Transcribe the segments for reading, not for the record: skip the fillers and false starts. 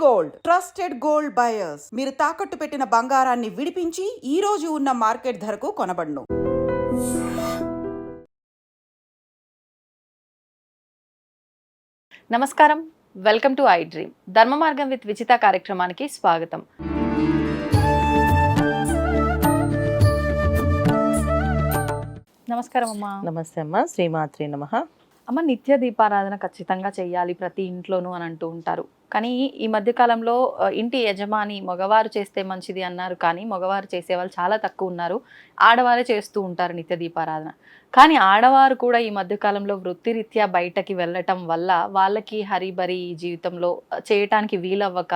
Gold trusted gold buyers మీరు తాకట్టు పెట్టిన బంగారాన్ని విడిపించి ఈ రోజు ఉన్న మార్కెట్ ధరకు కొనబడును. నమస్కారం, వెల్కమ్ టు ఐ డ్రీమ్. ధర్మ మార్గం విత్ విచిత కార్యక్రమానికి స్వాగతం. నమస్కారం అమ్మా. నమస్తే అమ్మ, శ్రీమాత్రి నమః. అమ్మ, నిత్య దీపారాధన ఖచ్చితంగా చెయ్యాలి ప్రతి ఇంట్లోనూ అని అంటూ ఉంటారు. కానీ ఈ మధ్య కాలంలో ఇంటి యజమాని మగవారు చేస్తే మంచిది అన్నారు, కానీ మగవారు చేసేవాళ్ళు చాలా తక్కువ ఉన్నారు. ఆడవారే చేస్తూ ఉంటారు నిత్య దీపారాధన. కానీ ఆడవారు కూడా ఈ మధ్య కాలంలో వృత్తిరీత్యా బయటకి వెళ్ళటం వల్ల వాళ్ళకి హరిబరి జీవితంలో చేయటానికి వీలవ్వక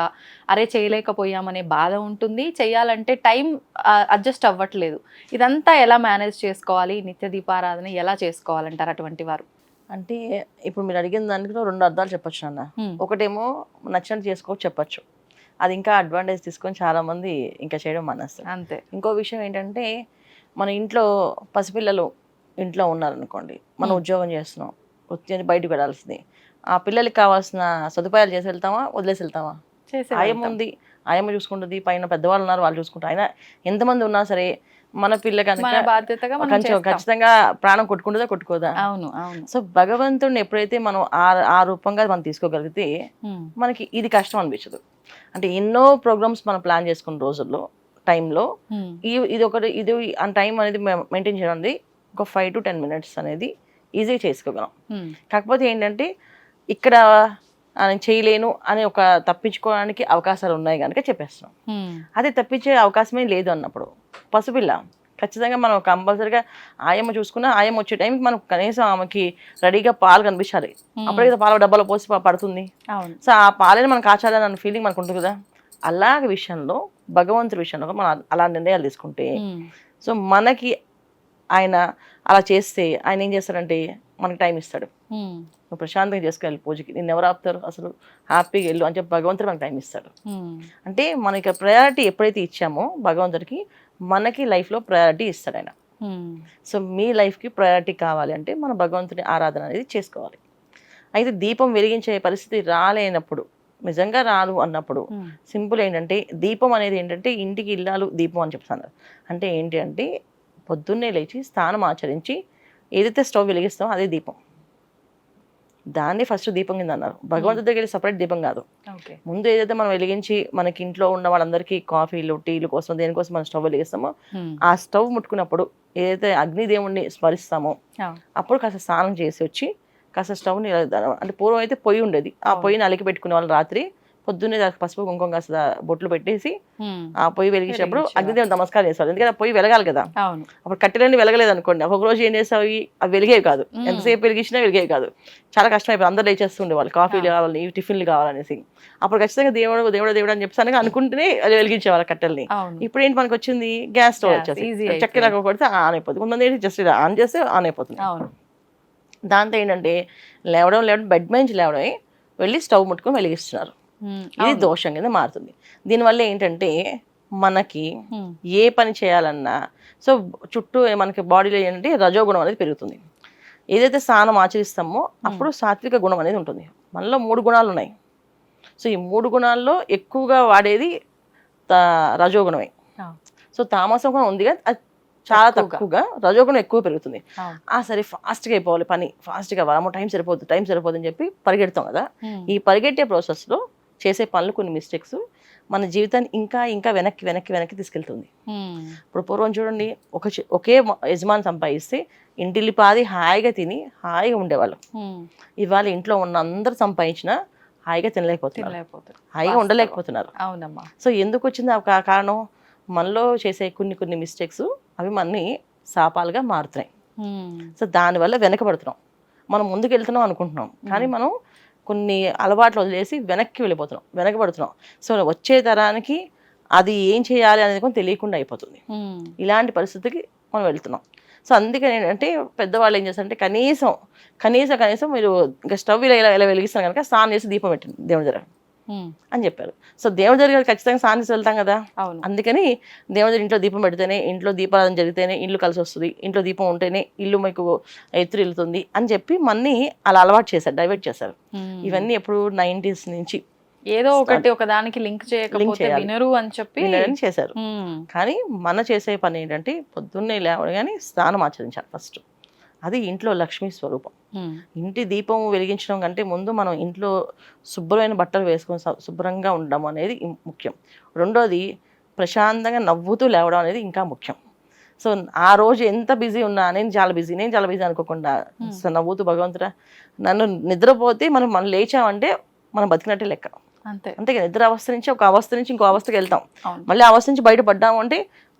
అరే చేయలేకపోయామనే బాధ ఉంటుంది. చేయాలంటే టైం అడ్జస్ట్ అవ్వట్లేదు. ఇదంతా ఎలా మేనేజ్ చేసుకోవాలి, నిత్య దీపారాధన ఎలా చేసుకోవాలంటారు అటువంటి వారు? అంటే ఇప్పుడు మీరు అడిగిన దానికి రెండు అర్థాలు చెప్పొచ్చు అన్న. ఒకటేమో నచ్చినట్టు చేసుకోవచ్చు చెప్పచ్చు, అది ఇంకా అడ్వాంటేజ్ తీసుకొని చాలా మంది ఇంకా చేయడం మానేస్తారు. అంతే. ఇంకో విషయం ఏంటంటే, మన ఇంట్లో పసిపిల్లలు ఇంట్లో ఉన్నారనుకోండి, మనం ఉద్యోగం చేస్తున్నాం, వచ్చి బయటకు వెళ్ళాల్సింది, ఆ పిల్లలకి కావాల్సిన సదుపాయాలు చేసి వెళ్తామా, వదిలేసి వెళ్తామా? ఆయమ్మ ఉంది, ఆయమ్మ చూసుకుంటుంది, పైన పెద్దవాళ్ళు ఉన్నారు, వాళ్ళు చూసుకుంటారు. అయినా ఎంతమంది ఉన్నా సరే మన పిల్ల కనుక ఖచ్చితంగా ప్రాణం కొట్టుకుంటుందా కొట్టుకోదా? అవును అవును. సో భగవంతుడిని ఎప్పుడైతే మనం ఆ రూపంగా మనం తీసుకోగలిగితే మనకి ఇది కష్టం అనిపించదు. అంటే ఎన్నో ప్రోగ్రామ్స్ మనం ప్లాన్ చేసుకున్న రోజుల్లో టైంలో ఇది ఆ టైం అనేది మెయింటైన్ చేయడం అనేది ఒక 5 to 10 minutes అనేది ఈజీగా చేసుకోగలం. కాకపోతే ఏంటంటే ఇక్కడ నేను చేయలేను అని ఒక తప్పించుకోవడానికి అవకాశాలు ఉన్నాయి కనుక చెప్పేస్తున్నాం. అదే తప్పించే అవకాశమే లేదు అన్నప్పుడు పసిపిల్ల ఖచ్చితంగా మనం కంపల్సరీగా ఆయమ్మ చూసుకున్నా ఆయమ్మ వచ్చే టైంకి మనం కనీసం ఆమెకి రెడీగా పాలు కనిపించాలి. అప్పుడే పాల డబ్బాలో పోసి పడుతుంది. సో ఆ పాలని మనం కాచాలని అన్న ఫీలింగ్ మనకు ఉంటుంది కదా. అలాగే విషయంలో భగవంతుడి విషయంలో మనం అలా నిర్ణయాలు తీసుకుంటే, సో మనకి ఆయన అలా చేస్తే ఆయన ఏం చేస్తాడంటే మనకి టైం ఇస్తాడు. నువ్వు ప్రశాంతంగా చేసుకెళ్ళి పూజకి, నిన్ను ఎవరు ఆపుతారు, అసలు హ్యాపీగా వెళ్ళు అని చెప్పి భగవంతుడు మనకు టైం ఇస్తాడు. అంటే మనకి ప్రయారిటీ ఎప్పుడైతే ఇచ్చామో భగవంతుడికి, మనకి లైఫ్లో ప్రయారిటీ ఇస్తాడు ఆయన. సో మీ లైఫ్కి ప్రయారిటీ కావాలి అంటే మన భగవంతుని ఆరాధన అనేది చేసుకోవాలి. అయితే దీపం వెలిగించే పరిస్థితి రాలేనప్పుడు, నిజంగా రాదు అన్నప్పుడు సింపుల్ ఏంటంటే, దీపం అనేది ఏంటంటే ఇంటికి ఇల్లాలు దీపం అని చెప్తాను. అంటే ఏంటి అంటే, పొద్దున్నే లేచి స్నానం ఆచరించి ఏదైతే స్టవ్ వెలిగిస్తామో అదే దీపం. దాన్ని ఫస్ట్ దీపం కింద అన్నారు. భగవంతుడి దగ్గర సపరేట్ దీపం కాదు. ముందు ఏదైతే మనం వెలిగించి మనకి ఇంట్లో ఉన్న వాళ్ళందరికీ కాఫీలు టీలు కోసం దేనికోసం మనం స్టవ్ వెలిగిస్తామో, ఆ స్టవ్ ముట్టుకున్నప్పుడు ఏదైతే అగ్నిదేవుణ్ణి స్మరిస్తామో అప్పుడు కాస్త స్నానం చేసి వచ్చి కాస్త స్టవ్ని, అంటే పూర్వం అయితే పొయ్యి ఉండేది, ఆ పొయ్యిని అలికి పెట్టుకునే వాళ్ళు రాత్రి పొద్దున్నే పసుపు కుంకుమ కాస్త బొట్లు పెట్టేసి ఆ పొయ్యి వెలిగించినప్పుడు అగ్నిదేవుని నమస్కారం చేస్తారు. ఎందుకంటే ఆ పొయ్యి వెలగాలి కదా. అప్పుడు కట్టెలన్నీ వెలగలేదు అనుకోండి, ఒక రోజు ఏం చేస్తావు, అవి వెలిగేవి కాదు. ఎంతసేపు వెలిగించినా వెలిగేవి కాదు, చాలా కష్టం అయిపోయి అందరూ లేచేస్తుండే వాళ్ళు, కాఫీలు కావాలి, టిఫిన్లు కావాలనేసి. అప్పుడు ఖచ్చితంగా దేవుడు దేవుడు దేవుడు అని చెప్పి అనుకుంటేనే అది వెలిగించేవాళ్ళు కట్టెల్ని. ఇప్పుడు ఏంటి మనకు వచ్చింది, గ్యాస్ స్టవ్ వచ్చేసి చక్కెర కొడితే ఆన్ అయిపోతుంది. కొంతమంది జస్ట్ ఆన్ చేస్తే ఆన్ అయిపోతుంది. దాంతో ఏంటంటే లేవడం బెడ్ నుంచి లేవడమే వెళ్ళి స్టవ్ ముట్టుకొని వెలిగిస్తున్నారు. ఇది దోషం కింద మారుతుంది. దీనివల్ల ఏంటంటే మనకి ఏ పని చేయాలన్నా, సో చుట్టూ మనకి బాడీలో ఏంటంటే రజోగుణం అనేది పెరుగుతుంది. ఏదైతే స్నానం ఆచరిస్తామో అప్పుడు సాత్విక గుణం అనేది ఉంటుంది. మనలో 3 గుణాలు ఉన్నాయి. సో ఈ 3 గుణాల్లో ఎక్కువగా వాడేది రజోగుణమే. సో తామసం గుణం ఉంది కదా, అది చాలా తక్కువగా, రజోగుణం ఎక్కువ పెరుగుతుంది. సరే ఫాస్ట్గా అయిపోవాలి పని, ఫాస్ట్గా టైం సరిపోదు అని చెప్పి పరిగెడతాం కదా. ఈ పరిగెట్టే ప్రాసెస్లో చేసే పనులు కొన్ని మిస్టేక్స్ మన జీవితాన్ని ఇంకా ఇంకా వెనక్కి తీసుకెళ్తుంది. ఇప్పుడు పూర్వం చూడండి, ఒకే యజమాని సంపాదిస్తే ఇంటిల్లిపాది హాయిగా తిని హాయిగా ఉండేవాళ్ళు. ఇవాళ ఇంట్లో ఉన్న అందరూ సంపాదించినా హాయిగా తినలేకపోతున్నారు, హాయిగా ఉండలేకపోతున్నారు. అవునమ్మా. సో ఎందుకు వచ్చింది ఆ కారణం? మనలో చేసే కొన్ని మిస్టేక్స్ అవి మనని శాపాలుగా మారుతున్నాయి. సో దానివల్ల వెనకబడుతున్నాం. మనం ముందుకు వెళ్తున్నాం అనుకుంటున్నాం, కానీ మనం కొన్ని అలవాట్లు వదిలేసి వెనకబడుతున్నాం. సో వచ్చే తరానికి అది ఏం చేయాలి అనేది కూడా తెలియకుండా అయిపోతుంది. ఇలాంటి పరిస్థితికి మనం వెళ్తున్నాం. సో అందుకని ఏంటంటే పెద్దవాళ్ళు ఏం చేస్తారంటే కనీసం మీరు ఇంకా స్టవ్ ఇలా వెలిగిస్తారు కనుక స్నానం చేసి దీపం పెట్టండి దేవుడి దగ్గర అని చెప్పారు. సో దేవుడి దగ్గర ఖచ్చితంగా స్నానం చేసి వెళ్తాం కదా. అందుకని దేవుడి దగ్గర ఇంట్లో దీపం పెడితేనే, ఇంట్లో దీపారాధన జరిగితేనే ఇల్లు కలిసి వస్తుంది, ఇంట్లో దీపం ఉంటేనే ఇల్లు మీకు ఎత్తురిల్లుతుంది అని చెప్పి మన్ని అలా అలవాటు చేశారు, డైవర్ట్ చేశారు. ఇవన్నీ ఎప్పుడు 90s నుంచి ఏదో ఒకటి ఒకదానికి లింక్ చేయకపోతే చేయాలి. వినరు అని చెప్పి వినరని చేశారు. ఉమ్, కానీ మన చేసే పని ఏంటంటే పొద్దున్నే లేవగానే స్నానం ఆచరించాలి ఫస్ట్. అది ఇంట్లో లక్ష్మీ స్వరూపం. ఉమ్, ఇంటి దీపం వెలిగించడం కంటే ముందు మనం ఇంట్లో శుభ్రమైన బట్టలు వేసుకొని శుభ్రంగా ఉండడం అనేది ముఖ్యం. రెండోది ప్రశాంతంగా నవ్వుతూ లేవడం అనేది ఇంకా ముఖ్యం. సో ఆ రోజు ఎంత బిజీ ఉన్నా నేను చాలా బిజీ అనుకోకుండా నవ్వుతూ భగవంతుడా నన్ను నిద్రపోతే మనం లేచామంటే మనం బతికినట్టే లెక్క. అంతే. అంతే కదా, నిద్ర అవస్థ నుంచి ఒక అవస్థ నుంచి ఇంకో అవస్థకి వెళ్తాం. అవును. మళ్ళీ ఆ అవస్థ నుంచి బయటపడ్డాము అంటే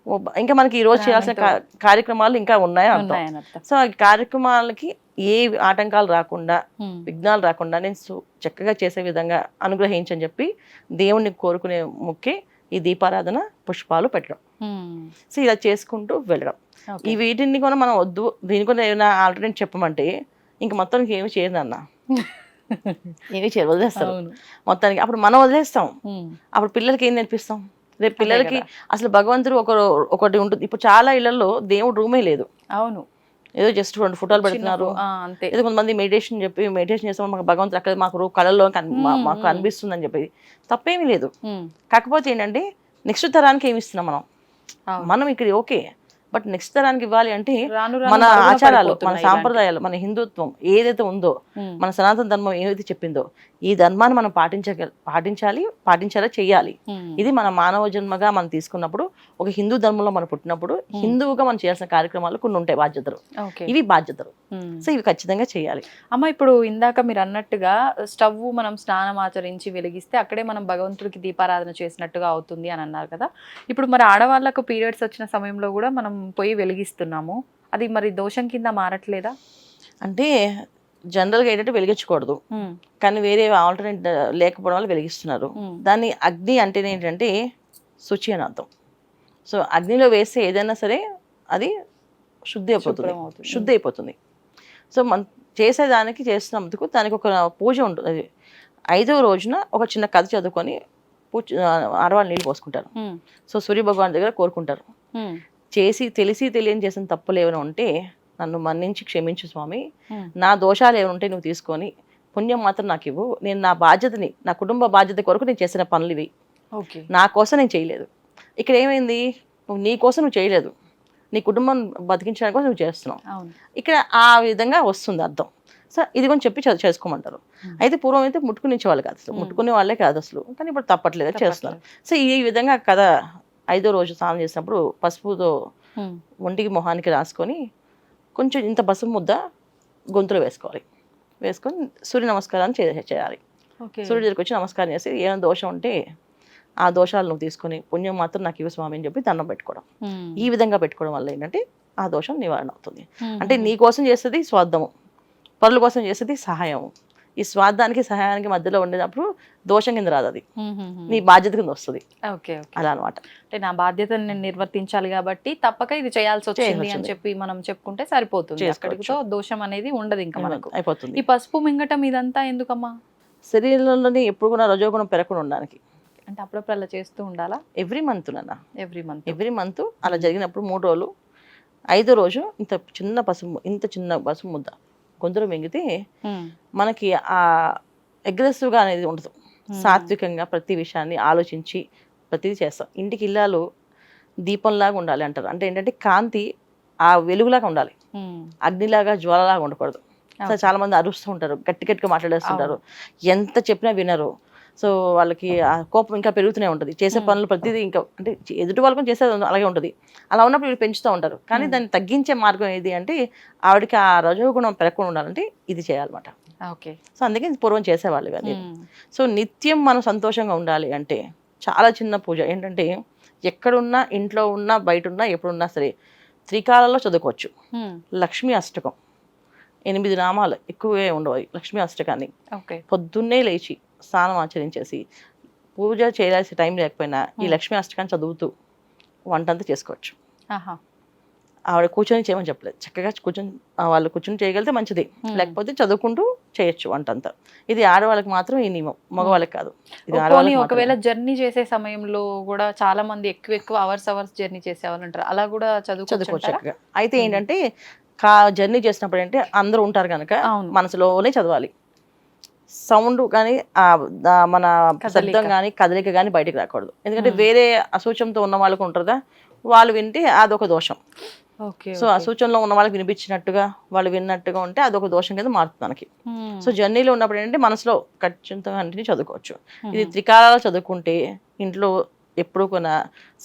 ఇంకా మనకి ఈ రోజు చేయాల్సిన కార్యక్రమాలు ఇంకా ఉన్నాయని అర్థం. ఉన్నాయని అర్థం. సో ఆ కార్యక్రమాలకి ఏ ఆటంకాలు రాకుండా ఉమ్, విఘ్నాలు రాకుండా నేను చక్కగా చేసే విధంగా అనుగ్రహించని చెప్పి దేవుణ్ణి కోరుకునే ముఖ్య ఈ దీపారాధన పుష్పాలు పెట్టడం. ఉమ్, సో ఇలా చేసుకుంటూ వెళ్ళడం. ఓకే. ఈ వీటిని కూడా మనం వద్దు దీని కూడా ఏమైనా ఆల్టర్నేట్ చెప్పమంటే ఇంక మొత్తానికి ఏమి చేయదు అన్న, ఏమి చేయరు, వదిలేస్తారు అవును. మొత్తానికి. అప్పుడు మనం వదిలేస్తాం, ఉమ్, అప్పుడు పిల్లలకి ఏం నేర్పిస్తాం? రేపు పిల్లలకి అసలు భగవంతుడు ఒకటి ఉంటుంది. ఇప్పుడు చాలా ఇళ్లలో దేవుడు రూమే లేదు, అవును. ఏదో జస్ట్ 2 ఫోటోలు పెడుతున్నారు. అంతే. ఏదో కొంతమంది మెడిటేషన్ చేస్తాం మాకు భగవంతుడు అక్కడ మాకు కళల్లో మాకు అనిపిస్తుంది అని చెప్పేది తప్పేమీ లేదు. ఉమ్, కాకపోతే ఏంటంటే నెక్స్ట్ తరానికి ఏమి ఇస్తున్నాం మనం? అవును. మనం ఇక్కడ ఓకే, బట్ నెక్స్ట్ తరానికి ఇవ్వాలి అంటే రాను రాను మన మరుగున ఆచారాలు, మన పడిపోతున్నాయి సాంప్రదాయాలు, మన హిందుత్వం ఏదైతే ఉందో, ఉమ్, మన సనాతన ధర్మం ఏదైతే చెప్పిందో ఈ ధర్మాన్ని మనం పాటించాలా చెయ్యాలి. ఉమ్, ఇది మన మానవ జన్మగా మనం తీసుకున్నప్పుడు, ఒక హిందూ ధర్మంలో మనం పుట్టినప్పుడు హిందువుగా మనం చేయాల్సిన కార్యక్రమాలు కొన్ని ఉంటాయి, బాధ్యతలు. ఓకే. ఇవి బాధ్యతలు. ఉమ్. సో ఇవి ఖచ్చితంగా చేయాలి. అమ్మ, ఇప్పుడు ఇందాక మీరు అన్నట్టుగా స్టవ్ మనం స్నానం ఆచరించి వెలిగిస్తే అక్కడే మనం భగవంతుడికి దీపారాధన చేసినట్టుగా అవుతుంది అని అన్నారు కదా. ఇప్పుడు మరి ఆడవాళ్ళకు పీరియడ్స్ వచ్చిన సమయంలో కూడా మనం పోయి వెలిగిస్తున్నాము, అది మరి దోషం కింద మారట్లేదా? అంటే జనరల్గా ఏంటంటే వెలిగించకూడదు, ఉమ్, కానీ వేరే ఆల్టర్నేట్ లేకపోవడం వల్ల వెలిగిస్తున్నారు. ఉమ్, దాన్ని అగ్ని అంటేనే ఏంటంటే శుచి అని అర్థం. సో అగ్నిలో వేస్తే ఏదైనా సరే అది శుద్ధి అయిపోతుంది, శుభ్రం అవుతుంది. శుద్ధి అయిపోతుంది. సో మనం చేసేదానికి చేస్తున్నందుకు దానికి ఒక పూజ ఉంటుంది. అది 5వ రోజున ఒక చిన్న కథ చదువుకొని ఆడవాళ్ళు నీళ్ళు పోసుకుంటారు. ఉమ్, సో సూర్య భగవాన్ దగ్గర కోరుకుంటారు, ఉమ్, తెలిసి తెలియని చేసిన తప్పులు ఏమైనా ఉంటే నన్ను మన్నించి క్షమించు స్వామి, ఉమ్, నా దోషాలు ఏమైనా ఉంటే నువ్వు తీసుకొని పుణ్యం మాత్రం నాకు ఇవ్వు, నేను నా బాధ్యతని, నా కుటుంబ బాధ్యత కొరకు నేను చేసిన పనులు ఇవి, ఓకే. నా కోసం నేను చేయలేదు. ఇక్కడ ఏమైంది, నువ్వు నీ కోసం నువ్వు చేయలేదు, నీ కుటుంబం బతికించడానికి కోసం నువ్వు చేస్తున్నావు. అవును. ఇక్కడ ఆ విధంగా వస్తుంది అర్థం. సో ఇది కొంచెం చెప్పి చేసుకోమంటారు. అయితే పూర్వం అయితే ముట్టుకునిచ్చేవాళ్ళు కాదు, అసలు ముట్టుకునే వాళ్ళే కాదు అసలు, కానీ ఇప్పుడు తప్పట్లేదు చేస్తున్నారు. సో ఈ విధంగా కథ 5వ రోజు స్నానం చేసినప్పుడు పసుపుతో ఉమ్, ఒంటికి మొహానికి రాసుకొని కొంచెం ఇంత పసుపు ముద్ద గొంతులో వేసుకోవాలి. వేసుకొని సూర్య నమస్కారాన్ని చేయాలి. ఓకే. సూర్యుడి దగ్గరికి వచ్చి నమస్కారం చేసి ఏమైనా దోషం ఉంటే ఆ దోషాలు నువ్వు తీసుకొని పుణ్యం మాత్రం నాకు ఇవ్వ స్వామి అని చెప్పి దండం పెట్టుకోవడం. ఉమ్, ఈ విధంగా పెట్టుకోవడం వల్ల ఏంటంటే ఆ దోషం నివారణ అవుతుంది. ఉమ్, అంటే నీ కోసం చేసేది స్వార్థము, పరుల కోసం చేసేది సహాయము. ఈ స్వార్థానికి సహాయానికి మధ్యలో ఉండేటప్పుడు దోషం కింద రాదు, అది ఉమ్, ఉమ్, ఉమ్. నీ బాధ్యత కింద వస్తుంది. Okay, okay. అలా అనమాట. అంటే నా బాధ్యతను నేను నిర్వర్తించాలి కాబట్టి తప్పక ఇది చేయాల్సి వచ్చింది అని చెప్పి మనం చెప్పుకుంటే సరిపోతుంది. అక్కడితో దోషం అనేది ఉండదు ఇంకా మనకు. అయిపోతుంది. ఈ పసుపు మింగటం ఇదంతా ఎందుకమ్మా? శరీరంలోని ఎప్పుడు కూడా రజోగుణం పెరగకుండా ఉండడానికి. అంటే అప్పుడప్పుడు అలా చేస్తూ ఉండాలా? ఎవ్రీ మంత్ నాన్న, ఎవ్రీ మంత్ అలా జరిగినప్పుడు 3 రోజులు 5వ రోజు ఇంత చిన్న పసుపు ముద్ద గొంతులో మింగితే మనకి ఆ అగ్రెసివ్గా అనేది ఉండదు. సాత్వికంగా ప్రతి విషయాన్ని ఆలోచించి ప్రతిదీ చేస్తాం. ఇంటికి ఇల్లాలు దీపంలాగా ఉండాలి అంటారు. అంటే ఏంటంటే కాంతి ఆ వెలుగులాగా ఉండాలి, అగ్నిలాగా జ్వాలలాగా ఉండకూడదు. చాలా మంది అరుస్తూ ఉంటారు, గట్టిగా మాట్లాడేస్తుంటారు, ఎంత చెప్పినా వినరు. సో వాళ్ళకి ఆ కోపం ఇంకా పెరుగుతూనే ఉంటుంది. చేసే పనులు ప్రతిదీ ఇంకా అంటే ఎదుటి వాళ్ళకి చేసేది అలాగే ఉంటుంది. అలా ఉన్నప్పుడు వీళ్ళు పెంచుతూ ఉంటారు. కానీ దాన్ని తగ్గించే మార్గం ఏది అంటే ఆవిడకి ఆ రజోగుణం పెరగకుండా ఉండాలంటే ఇది చేయాలన్నమాట. ఓకే. సో అందుకే పూర్వం చేసేవాళ్ళు ఇవన్నీ. సో నిత్యం మనం సంతోషంగా ఉండాలి అంటే చాలా చిన్న పూజ ఏంటంటే ఎక్కడున్నా, ఇంట్లో ఉన్నా, బయట ఉన్నా, ఎప్పుడున్నా సరే త్రికాలలో చదువుకోవచ్చు. లక్ష్మీ అష్టకం 8 నామాలు, ఎక్కువే ఉండవు లక్ష్మీ అష్టకాన్ని. పొద్దున్నే లేచి స్నానం ఆచరించేసి పూజ చేయాల్సిన టైం లేకపోయినా ఈ లక్ష్మీ అష్టకాన్ని చదువుతూ వంటంతా చేసుకోవచ్చు. ఆవిడ కూర్చొని చేయమని చెప్పలేదు, చక్కగా వాళ్ళు కూర్చొని చేయగలిగితే మంచిది, లేకపోతే చదువుకుంటూ చేయొచ్చు వంటంతా. ఇది ఆడవాళ్ళకి మాత్రం ఈ నియమం, మగవాళ్ళకి కాదు. ఇది ఆడవాళ్ళకి. ఒకవేళ జర్నీ చేసే సమయంలో కూడా చాలా మంది ఎక్కువ అవర్స్ జర్నీ చేసేవాళ్ళు అంటారు, అలా కూడా చదువుకోవచ్చు చక్కగా. అయితే ఏంటంటే జర్నీ చేసినప్పుడు అంటే అందరూ ఉంటారు కనుక మనసులోనే చదవాలి. సౌండ్ కానీ మన శబ్దం కానీ కదలిక కానీ బయటకు రాకూడదు. ఎందుకంటే వేరే అసూచంతో ఉన్న వాళ్ళకు ఉంటుందా, వాళ్ళు వింటే అదొక దోషం. సో అసూచనలో ఉన్న వాళ్ళకి వినిపించినట్టుగా వాళ్ళు విన్నట్టుగా ఉంటే అదొక దోషం కింద మారుతుంది మనకి. సో జర్నీలో ఉన్నప్పుడు ఏంటంటే మనసులో ఖచ్చితంగా అన్నిటిని చదువుకోవచ్చు. ఇది త్రికాలాలు చదువుకుంటే ఇంట్లో ఎప్పుడు కొన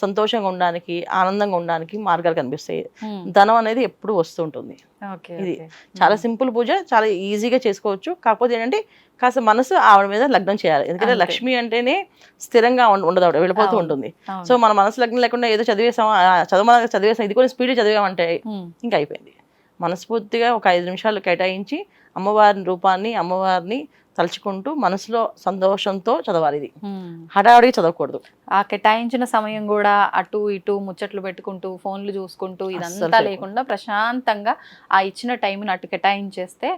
సంతోషంగా ఉండడానికి, ఆనందంగా ఉండడానికి మార్గాలు కనిపిస్తాయి. ధనం అనేది ఎప్పుడు వస్తూ ఉంటుంది. ఇది చాలా సింపుల్ పూజ, చాలా ఈజీగా చేసుకోవచ్చు. కాకపోతే ఏంటంటే కాస్త మనసు ఆవిడ మీద లగ్నం చేయాలి. ఎందుకంటే లక్ష్మి అంటేనే స్థిరంగా ఉండదు, ఆవిడ వెళ్ళిపోతూ ఉంటుంది. సో మన మనసు లగ్నం లేకుండా ఏదో చదివేసాం ఇది కూడా స్పీడ్ చదివామంటే ఇంకా అయిపోయింది. మనస్ఫూర్తిగా ఒక 5 నిమిషాలు కేటాయించి అమ్మవారి రూపాన్ని, అమ్మవారిని తలుచుకుంటూ మనసులో సంతోషంతో చదవాలి. ఇది హడావుడిగా చదవకూడదు. ఆ కేటాయించిన సమయం కూడా అటు ఇటు ముచ్చట్లు పెట్టుకుంటూ ఫోన్లు చూసుకుంటూ ఇదంతా లేకుండా ప్రశాంతంగా ఆ ఇచ్చిన టైంని అటు కేటాయించేస్తే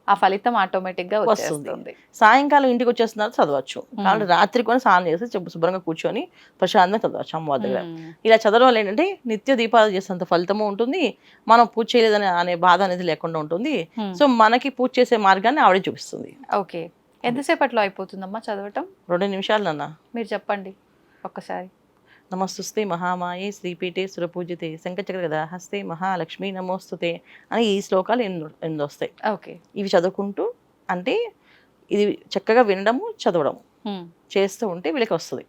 ఆ ఫలితం ఆటోమేటిక్ గా వస్తుంది. సాయంకాలం ఇంటికి వచ్చేస్తున్నారు చదవచ్చు. కాబట్టి రాత్రి కూడా స్నానం చేసి శుభ్రంగా కూర్చొని ప్రశాంతంగా చదవచ్చు అమ్మవారి దగ్గర. ఇలా చదవడం వల్ల ఏంటంటే నిత్య దీపాలు చేసేంత ఫలితము ఉంటుంది, మనం పూజ చేయలేదని అనే బాధ అనేది లేకుండా ఉంటుంది. సో మనకి పూజ చేసే మార్గాన్ని ఆవిడే చూపిస్తుంది. ఓకే, ఎంతసేపట్లో అయిపోతుందమ్మా చదవటం? 2 నిమిషాలు నాన్న. మీరు చెప్పండి ఒక్కసారి. నమస్తుస్తే మహామాయే శ్రీపీఠే సురపూజితే శంఖచక్ర హస్తే మహాలక్ష్మి నమోస్తుతే అని ఈ శ్లోకాలు ఎన్ని వస్తాయి. ఓకే, ఇవి చదువుకుంటూ అంటే ఇది చక్కగా వినడము చదవడము చేస్తూ ఉంటే వీళ్ళకి వస్తుంది,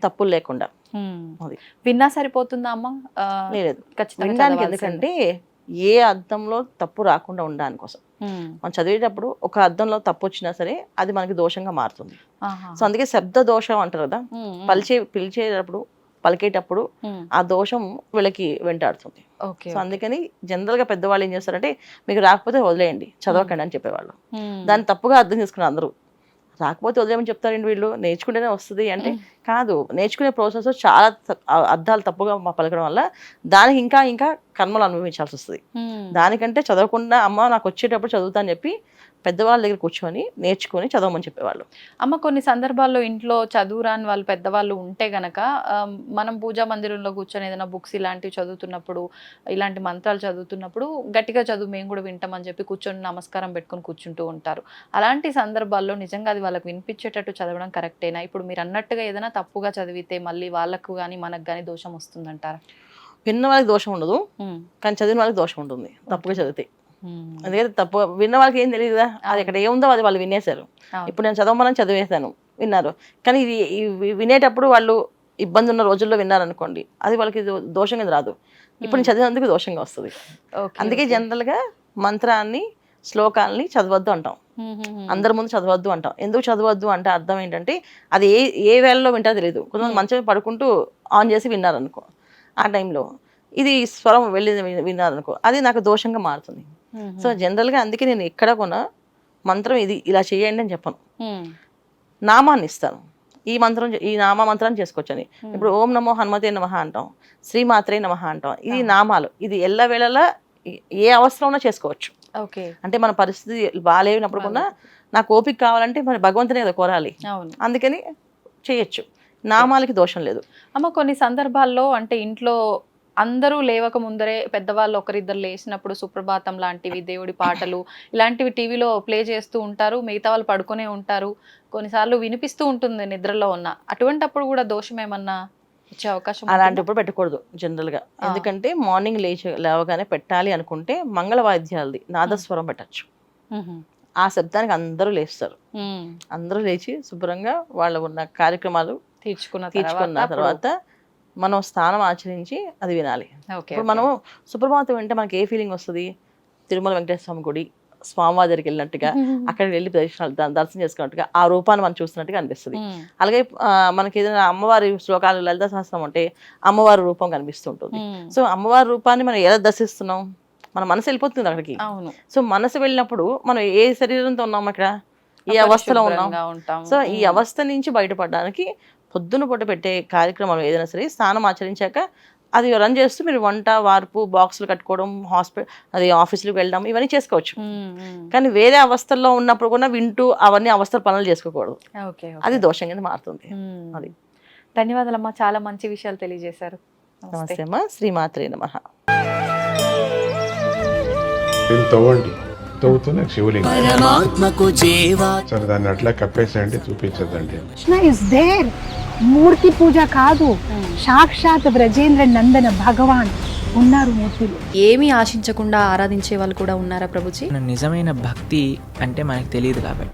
తప్పులు లేకుండా. విన్నా సరిపోతుందా అమ్మ? లేదు, వినడానికి. ఎందుకంటే ఏ అర్థంలో తప్పు రాకుండా ఉండడానికి కోసం మనం చదివేటప్పుడు ఒక అర్థంలో తప్పు వచ్చినా సరే అది మనకి దోషంగా మారుతుంది. సో అందుకే శబ్ద దోషం అంటారు కదా, పిలిచేటప్పుడు పలికేటప్పుడు ఆ దోషం వీళ్ళకి వెంటాడుతుంది. సో అందుకని జనరల్ గా పెద్దవాళ్ళు ఏం చేస్తారంటే మీకు రాకపోతే వదిలేయండి, చదవకండి అని చెప్పేవాళ్ళు. దాన్ని తప్పుగా అర్థం చేసుకున్నారు అందరూ. రాకపోతే వదిలేమని చెప్తారండి వీళ్ళు, నేర్చుకుంటేనే వస్తుంది అంటే కాదు. నేర్చుకునే ప్రాసెస్ చాలా అర్థాలు తప్పుగా పలకడం వల్ల దానికి ఇంకా ఇంకా కర్మలు అనుభవించాల్సి వస్తుంది. దానికంటే చదవకుండా అమ్మ నాకు వచ్చేటప్పుడు చదువుతా అని చెప్పి పెద్దవాళ్ళ దగ్గర కూర్చొని నేర్చుకొని చదవమని చెప్పేవాళ్ళు. అమ్మ కొన్ని సందర్భాల్లో ఇంట్లో చదువురాని వాళ్ళు పెద్దవాళ్ళు ఉంటే గనక మనం పూజా మందిరంలో కూర్చొని ఏదైనా బుక్స్ ఇలాంటివి చదువుతున్నప్పుడు, ఇలాంటి మంత్రాలు చదువుతున్నప్పుడు గట్టిగా చదువు మేము కూడా వింటామని చెప్పి కూర్చొని నమస్కారం పెట్టుకొని కూర్చుంటూ ఉంటారు. అలాంటి సందర్భాల్లో నిజంగా అది వాళ్ళకి వినిపించేటట్టు చదవడం కరెక్టేనా? ఇప్పుడు మీరు అన్నట్టుగా ఏదైనా తప్పుగా చదివితే మళ్ళీ వాళ్ళకు కానీ మనకు కానీ దోషం వస్తుందంటారా? విన్న వాళ్ళకి దోషం ఉండదు, కానీ చదివిన వాళ్ళకి దోషం ఉంటుంది తప్పుగా చదివితే. అందుకని తప్పు విన్న వాళ్ళకి ఏం తెలియదు కదా, అది ఇక్కడ ఏముందో అది వాళ్ళు వినేశారు. ఇప్పుడు నేను చదవమని చదివేశాను, విన్నారు. కానీ ఇది వినేటప్పుడు వాళ్ళు ఇబ్బంది ఉన్న రోజుల్లో విన్నారనుకోండి, అది వాళ్ళకి దోషంగా రాదు. ఇప్పుడు నేను చదివినందుకు దోషంగా వస్తుంది. అందుకే జనరల్ గా మంత్రాన్ని, శ్లోకాలని చదవద్దు అంటాం, అందరి ముందు చదవద్దు అంటాం. ఎందుకు చదవద్దు అంటే అర్థం ఏంటంటే అది ఏ వేళలో వింటారో తెలియదు. కొంతమంది మంచం పడుకుంటూ ఆన్ చేసి విన్నారనుకో, ఆ టైంలో ఇది స్వరం వెళ్ళి విన్నారనుకో, అది నాకు దోషంగా మారుతుంది. సో జనరల్ గా అందుకే నేను ఎక్కడ కొన్నా మంత్రం ఇది ఇలా చేయండి అని చెప్పను, నామాన్ని ఇస్తాను. ఈ నామ మంత్రాన్ని చేసుకోవచ్చని. ఇప్పుడు ఓం నమో హనుమతే నమః అంటాం, శ్రీమాత్రే నమః అంటాం. ఇది నామాలు, ఇది ఎల్లవేళలా ఏ అవసరంలో చేసుకోవచ్చు. అంటే మన పరిస్థితి బాగాలేనప్పుడు కూడా నాకు ఓపిక కావాలంటే మరి భగవంతునే కదా కోరాలి, అందుకని చేయొచ్చు. నామాలకి దోషం లేదు. అమ్మ కొన్ని సందర్భాల్లో అంటే ఇంట్లో అందరూ లేవక ముందరే పెద్దవాళ్ళు ఒకరిద్దరు లేచినప్పుడు సుప్రభాతం లాంటివి, దేవుడి పాటలు ఇలాంటివి టీవీలో ప్లే చేస్తూ ఉంటారు, మిగతా వాళ్ళు పడుకునే ఉంటారు. కొన్నిసార్లు వినిపిస్తూ ఉంటుంది నిద్రలో ఉన్న. అటువంటప్పుడు కూడా దోషం ఏమన్నా వచ్చే అవకాశం? అలాంటప్పుడు పెట్టకూడదు జనరల్ గా. ఎందుకంటే మార్నింగ్ లేవగానే పెట్టాలి అనుకుంటే మంగళ వాయిద్యాలది నాదస్వరం పెట్టచ్చు. ఆ శబ్దానికి అందరూ లేస్తారు, అందరూ లేచి శుభ్రంగా వాళ్ళ ఉన్న కార్యక్రమాలు తీర్చుకున్న తర్వాత మనం స్నానం ఆచరించి అది వినాలి. ఇప్పుడు మనం సుప్రభాతం వింటే మనకి ఏ ఫీలింగ్ వస్తుంది? తిరుమల వెంకటేశ్వర స్వామి గుడి, స్వామివారి దగ్గరికి వెళ్ళినట్టుగా, అక్కడికి వెళ్ళి దర్శనం చేసుకున్నట్టుగా, ఆ రూపాన్ని మనం చూస్తున్నట్టుగా అనిపిస్తుంది. అలాగే మనకి ఏదైనా అమ్మవారి శ్లోకాలు, లలిత సహస్రం అంటే అమ్మవారి రూపం కనిపిస్తుంటుంది. సో అమ్మవారి రూపాన్ని మనం ఎలా దర్శిస్తున్నాం? మన మనసు వెళ్ళిపోతుంది అక్కడికి. సో మనసు వెళ్ళినప్పుడు మనం ఏ శరీరంతో ఉన్నాం, అక్కడ ఏ అవస్థలో ఉన్నాం. సో ఈ అవస్థ నుంచి బయటపడడానికి పొద్దున పూట పెట్టే కార్యక్రమాలు ఏదైనా సరే స్నానం ఆచరించాక అది రన్ చేస్తూ మీరు వంట, వార్పు, బాక్సులు కట్టుకోవడం, ఆఫీసులకు వెళ్ళడం ఇవన్నీ చేసుకోవచ్చు. కానీ వేరే అవస్థల్లో ఉన్నప్పుడు కూడా వింటూ అవన్నీ అవస్థల పనులు చేసుకోకూడదు, అది దోషం కింద మారుతుంది. అది. ధన్యవాదాలమ్మా, చాలా మంచి విషయాలు తెలియజేశారు. నమస్తే అమ్మా. శ్రీమాత్రే నమః. అవుతున్న శివలింగం. పరమాత్మకు జీవా సరే దాన్ని అట్లా కప్పేసేయండి, చూపించదండి. Krishna is there. మూర్తి పూజ కాదు, సాక్షాత్ బ్రజేంద్ర నందన భగవాన్ ఉన్నారు మూర్తిలో. ఏమీ ఆశించకుండా ఆరాధించే వాళ్ళు కూడా ఉన్నారా ప్రభుజీ? నిజమైన భక్తి అంటే మనకు తెలియదు కాబట్టి